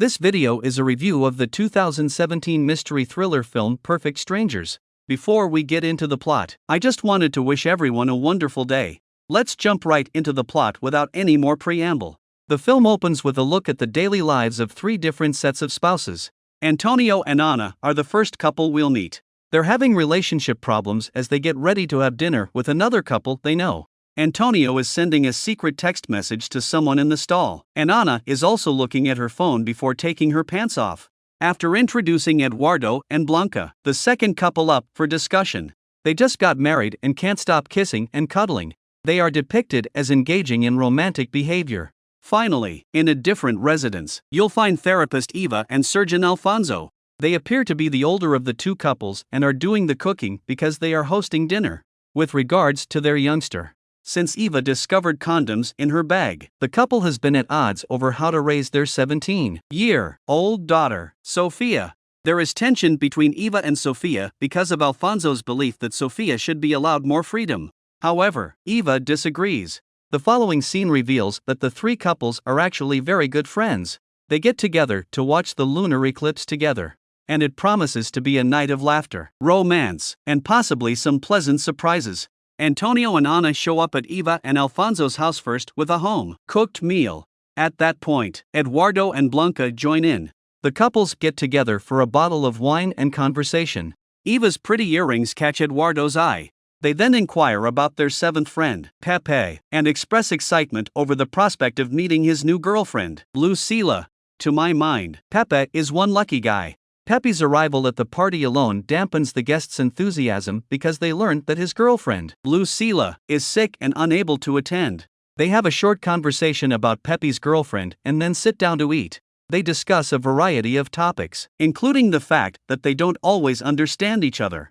This video is a review of the 2017 mystery thriller film Perfect Strangers. Before we get into the plot, I just wanted to wish everyone a wonderful day. Let's jump right into the plot without any more preamble. The film opens with a look at the daily lives of three different sets of spouses. Antonio and Anna are the first couple we'll meet. They're having relationship problems as they get ready to have dinner with another couple they know. Antonio is sending a secret text message to someone in the stall, and Anna is also looking at her phone before taking her pants off. After introducing Eduardo and Blanca, the second couple up for discussion. They just got married and can't stop kissing and cuddling. They are depicted as engaging in romantic behavior. Finally, in a different residence, you'll find therapist Eva and surgeon Alfonso. They appear to be the older of the two couples and are doing the cooking because they are hosting dinner. With regards to their youngster, since Eva discovered condoms in her bag, the couple has been at odds over how to raise their 17-year-old daughter, Sophia. There is tension between Eva and Sophia because of Alfonso's belief that Sophia should be allowed more freedom. However, Eva disagrees. The following scene reveals that the three couples are actually very good friends. They get together to watch the lunar eclipse together, and it promises to be a night of laughter, romance, and possibly some pleasant surprises. Antonio and Anna show up at Eva and Alfonso's house first with a home-cooked meal. At that point, Eduardo and Blanca join in. The couples get together for a bottle of wine and conversation. Eva's pretty earrings catch Eduardo's eye. They then inquire about their seventh friend, Pepe, and express excitement over the prospect of meeting his new girlfriend, Lucila. To my mind, Pepe is one lucky guy. Pepe's arrival at the party alone dampens the guests' enthusiasm because they learn that his girlfriend, Lucila, is sick and unable to attend. They have a short conversation about Pepe's girlfriend and then sit down to eat. They discuss a variety of topics, including the fact that they don't always understand each other.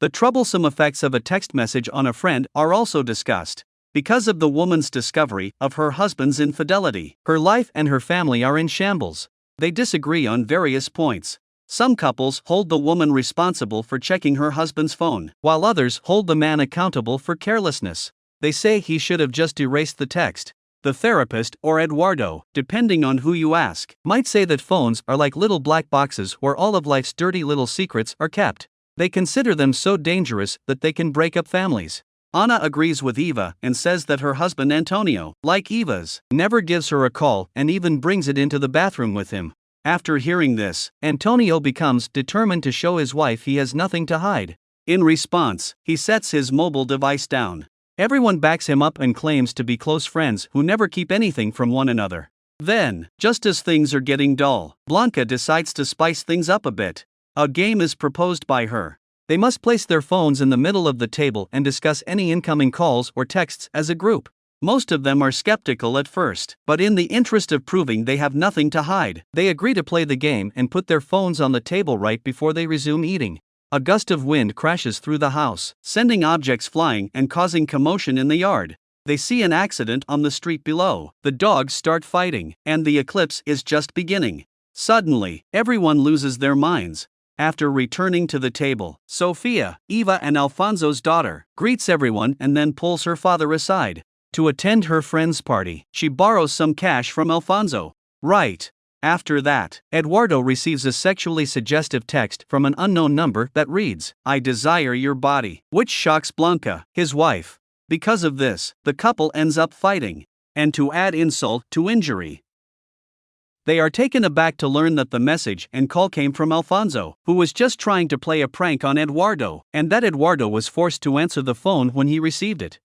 The troublesome effects of a text message on a friend are also discussed. Because of the woman's discovery of her husband's infidelity, her life and her family are in shambles. They disagree on various points. Some couples hold the woman responsible for checking her husband's phone, while others hold the man accountable for carelessness. They say he should have just erased the text. The therapist, or Eduardo, depending on who you ask, might say that phones are like little black boxes where all of life's dirty little secrets are kept. They consider them so dangerous that they can break up families. Anna agrees with Eva and says that her husband Antonio, like Eva's, never gives her a call and even brings it into the bathroom with him. After hearing this, Antonio becomes determined to show his wife he has nothing to hide. In response, he sets his mobile device down. Everyone backs him up and claims to be close friends who never keep anything from one another. Then, just as things are getting dull, Blanca decides to spice things up a bit. A game is proposed by her. They must place their phones in the middle of the table and discuss any incoming calls or texts as a group. Most of them are skeptical at first, but in the interest of proving they have nothing to hide, they agree to play the game and put their phones on the table right before they resume eating. A gust of wind crashes through the house, sending objects flying and causing commotion in the yard. They see an accident on the street below, the dogs start fighting, and the eclipse is just beginning. Suddenly, everyone loses their minds. After returning to the table, Sophia, Eva and Alfonso's daughter, greets everyone and then pulls her father aside. To attend her friend's party, she borrows some cash from Alfonso. Right after that, Eduardo receives a sexually suggestive text from an unknown number that reads, "I desire your body," which shocks Blanca, his wife. Because of this, the couple ends up fighting. And to add insult to injury, they are taken aback to learn that the message and call came from Alfonso, who was just trying to play a prank on Eduardo, and that Eduardo was forced to answer the phone when he received it.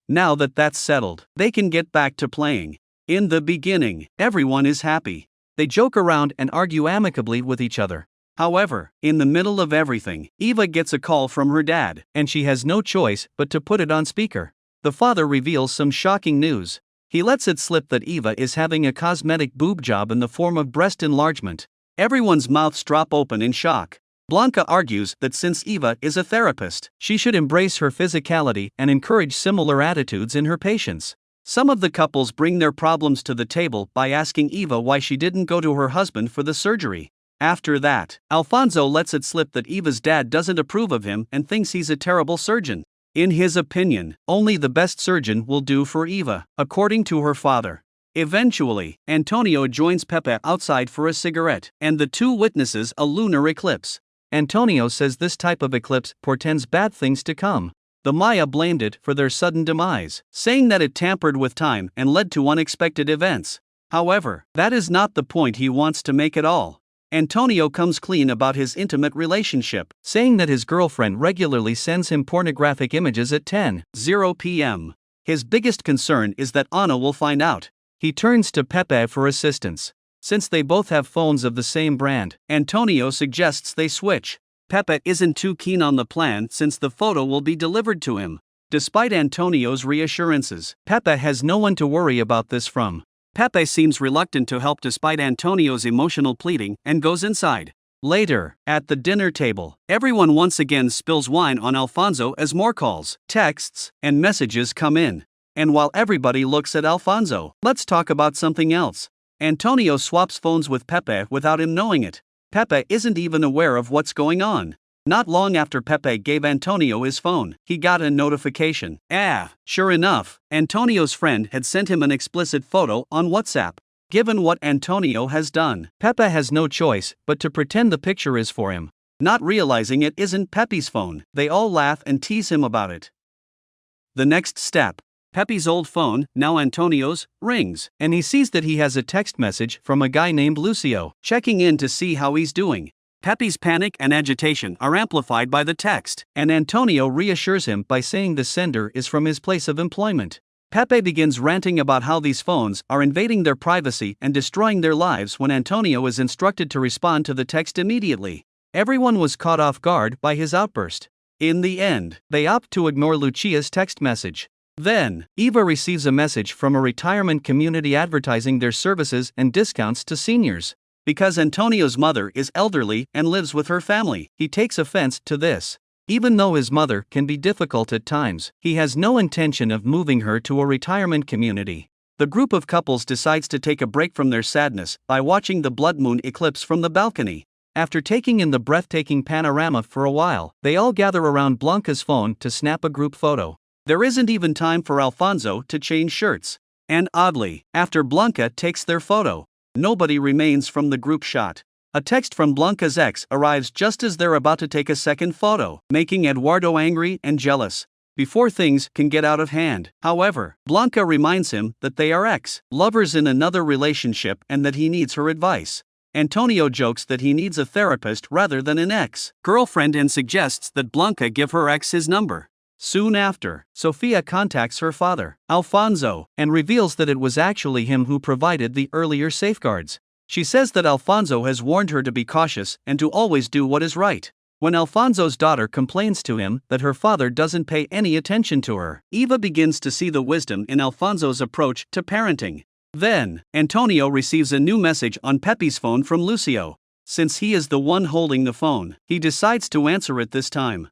Now that that's settled, they can get back to playing. In the beginning, everyone is happy. They joke around and argue amicably with each other. However, in the middle of everything, Eva gets a call from her dad, and she has no choice but to put it on speaker. The father reveals some shocking news. He lets it slip that Eva is having a cosmetic boob job in the form of breast enlargement. Everyone's mouths drop open in shock. Blanca argues that since Eva is a therapist, she should embrace her physicality and encourage similar attitudes in her patients. Some of the couples bring their problems to the table by asking Eva why she didn't go to her husband for the surgery. After that, Alfonso lets it slip that Eva's dad doesn't approve of him and thinks he's a terrible surgeon. In his opinion, only the best surgeon will do for Eva, according to her father. Eventually, Antonio joins Pepe outside for a cigarette, and the two witnesses a lunar eclipse. Antonio says this type of eclipse portends bad things to come. The Maya blamed it for their sudden demise, saying that it tampered with time and led to unexpected events. However, that is not the point he wants to make at all. Antonio comes clean about his intimate relationship, saying that his girlfriend regularly sends him pornographic images at 10:00 p.m. His biggest concern is that Ana will find out. He turns to Pepe for assistance. Since they both have phones of the same brand, Antonio suggests they switch. Pepe isn't too keen on the plan since the photo will be delivered to him. Despite Antonio's reassurances, Pepe has no one to worry about this from. Pepe seems reluctant to help despite Antonio's emotional pleading and goes inside. Later, at the dinner table, everyone once again spills wine on Alfonso as more calls, texts, and messages come in. And while everybody looks at Alfonso, let's talk about something else. Antonio swaps phones with Pepe without him knowing it. Pepe isn't even aware of what's going on. Not long after Pepe gave Antonio his phone, he got a notification. Sure enough, Antonio's friend had sent him an explicit photo on WhatsApp. Given what Antonio has done, Pepe has no choice but to pretend the picture is for him. Not realizing it isn't Pepe's phone, they all laugh and tease him about it. The next step. Pepe's old phone, now Antonio's, rings, and he sees that he has a text message from a guy named Lucio, checking in to see how he's doing. Pepe's panic and agitation are amplified by the text, and Antonio reassures him by saying the sender is from his place of employment. Pepe begins ranting about how these phones are invading their privacy and destroying their lives when Antonio is instructed to respond to the text immediately. Everyone was caught off guard by his outburst. In the end, they opt to ignore Lucia's text message. Then, Eva receives a message from a retirement community advertising their services and discounts to seniors. Because Antonio's mother is elderly and lives with her family, he takes offense to this. Even though his mother can be difficult at times, he has no intention of moving her to a retirement community. The group of couples decides to take a break from their sadness by watching the blood moon eclipse from the balcony. After taking in the breathtaking panorama for a while, they all gather around Blanca's phone to snap a group photo. There isn't even time for Alfonso to change shirts. And oddly, after Blanca takes their photo, nobody remains from the group shot. A text from Blanca's ex arrives just as they're about to take a second photo, making Eduardo angry and jealous. Before things can get out of hand, however, Blanca reminds him that they are ex-lovers in another relationship and that he needs her advice. Antonio jokes that he needs a therapist rather than an ex-girlfriend and suggests that Blanca give her ex his number. Soon after, Sofia contacts her father, Alfonso, and reveals that it was actually him who provided the earlier safeguards. She says that Alfonso has warned her to be cautious and to always do what is right. When Alfonso's daughter complains to him that her father doesn't pay any attention to her, Eva begins to see the wisdom in Alfonso's approach to parenting. Then, Antonio receives a new message on Pepe's phone from Lucio. Since he is the one holding the phone, he decides to answer it this time.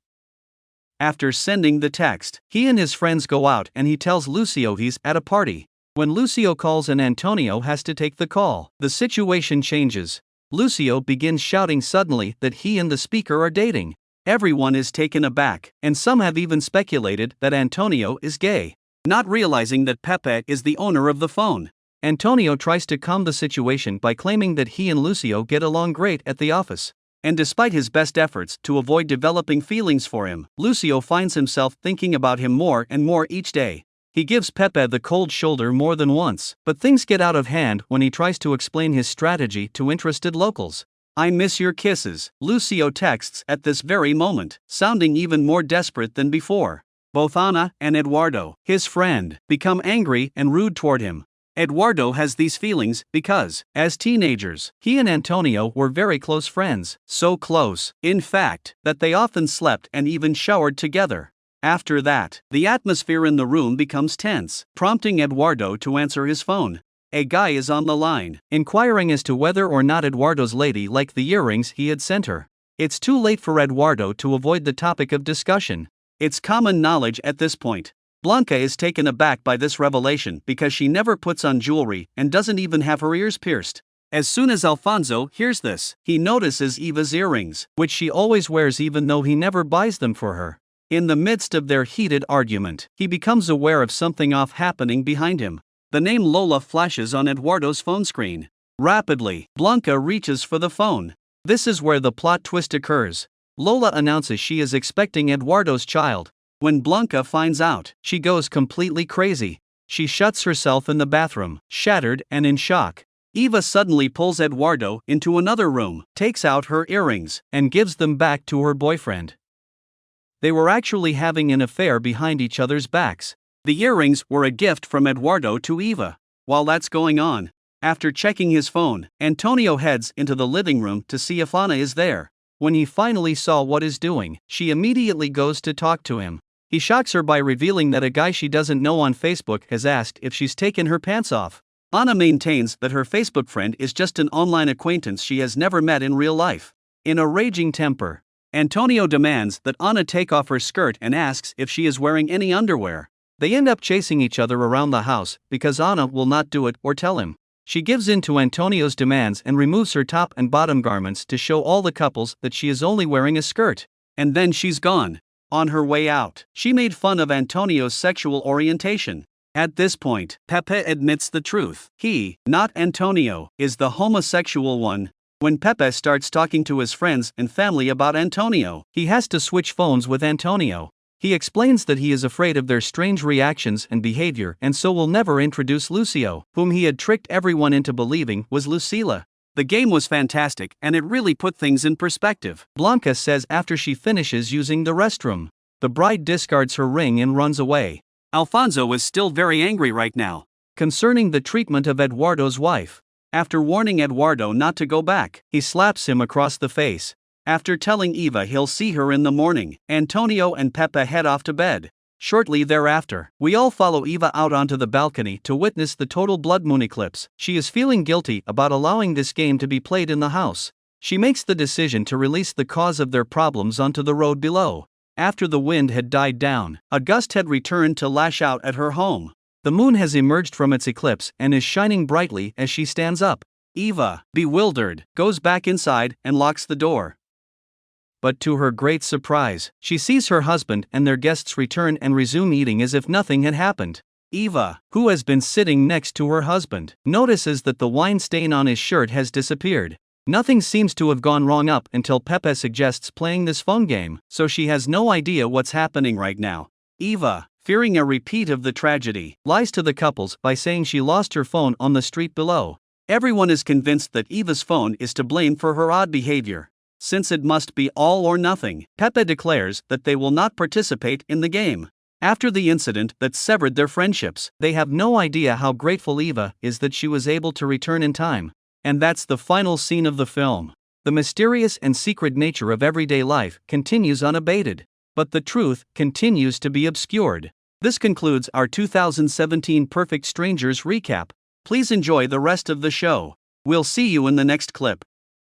After sending the text, he and his friends go out and he tells Lucio he's at a party. When Lucio calls and Antonio has to take the call, the situation changes. Lucio begins shouting suddenly that he and the speaker are dating. Everyone is taken aback, and some have even speculated that Antonio is gay. Not realizing that Pepe is the owner of the phone, Antonio tries to calm the situation by claiming that he and Lucio get along great at the office. And despite his best efforts to avoid developing feelings for him, Lucio finds himself thinking about him more and more each day. He gives Pepe the cold shoulder more than once, but things get out of hand when he tries to explain his strategy to interested locals. "I miss your kisses," Lucio texts at this very moment, sounding even more desperate than before. Both Ana and Eduardo, his friend, become angry and rude toward him. Eduardo has these feelings because, as teenagers, he and Antonio were very close friends, so close, in fact, that they often slept and even showered together. After that, the atmosphere in the room becomes tense, prompting Eduardo to answer his phone. A guy is on the line, inquiring as to whether or not Eduardo's lady liked the earrings he had sent her. It's too late for Eduardo to avoid the topic of discussion. It's common knowledge at this point. Blanca is taken aback by this revelation because she never puts on jewelry and doesn't even have her ears pierced. As soon as Alfonso hears this, he notices Eva's earrings, which she always wears even though he never buys them for her. In the midst of their heated argument, he becomes aware of something off happening behind him. The name Lola flashes on Eduardo's phone screen. Rapidly, Blanca reaches for the phone. This is where the plot twist occurs. Lola announces she is expecting Eduardo's child. When Blanca finds out, she goes completely crazy. She shuts herself in the bathroom, shattered and in shock. Eva suddenly pulls Eduardo into another room, takes out her earrings, and gives them back to her boyfriend. They were actually having an affair behind each other's backs. The earrings were a gift from Eduardo to Eva. While that's going on, after checking his phone, Antonio heads into the living room to see if Ana is there. When he finally saw what is doing, she immediately goes to talk to him. He shocks her by revealing that a guy she doesn't know on Facebook has asked if she's taken her pants off. Ana maintains that her Facebook friend is just an online acquaintance she has never met in real life. In a raging temper, Antonio demands that Ana take off her skirt and asks if she is wearing any underwear. They end up chasing each other around the house because Ana will not do it or tell him. She gives in to Antonio's demands and removes her top and bottom garments to show all the couples that she is only wearing a skirt. And then she's gone. On her way out, she made fun of Antonio's sexual orientation. At this point, Pepe admits the truth. He, not Antonio, is the homosexual one. When Pepe starts talking to his friends and family about Antonio, he has to switch phones with Antonio. He explains that he is afraid of their strange reactions and behavior and so will never introduce Lucio, whom he had tricked everyone into believing was Lucila. The game was fantastic and it really put things in perspective, Blanca says after she finishes using the restroom. The bride discards her ring and runs away. Alfonso is still very angry right now concerning the treatment of Eduardo's wife. After warning Eduardo not to go back, he slaps him across the face. After telling Eva he'll see her in the morning, Antonio and Pepe head off to bed. Shortly thereafter, we all follow Eva out onto the balcony to witness the total blood moon eclipse. She is feeling guilty about allowing this game to be played in the house. She makes the decision to release the cause of their problems onto the road below. After the wind had died down, a gust had returned to lash out at her home. The moon has emerged from its eclipse and is shining brightly as she stands up. Eva, bewildered, goes back inside and locks the door. But to her great surprise, she sees her husband and their guests return and resume eating as if nothing had happened. Eva, who has been sitting next to her husband, notices that the wine stain on his shirt has disappeared. Nothing seems to have gone wrong up until Pepe suggests playing this phone game, so she has no idea what's happening right now. Eva, fearing a repeat of the tragedy, lies to the couples by saying she lost her phone on the street below. Everyone is convinced that Eva's phone is to blame for her odd behavior. Since it must be all or nothing, Pepe declares that they will not participate in the game. After the incident that severed their friendships, they have no idea how grateful Eva is that she was able to return in time. And that's the final scene of the film. The mysterious and secret nature of everyday life continues unabated, but the truth continues to be obscured. This concludes our 2017 Perfect Strangers recap. Please enjoy the rest of the show. We'll see you in the next clip.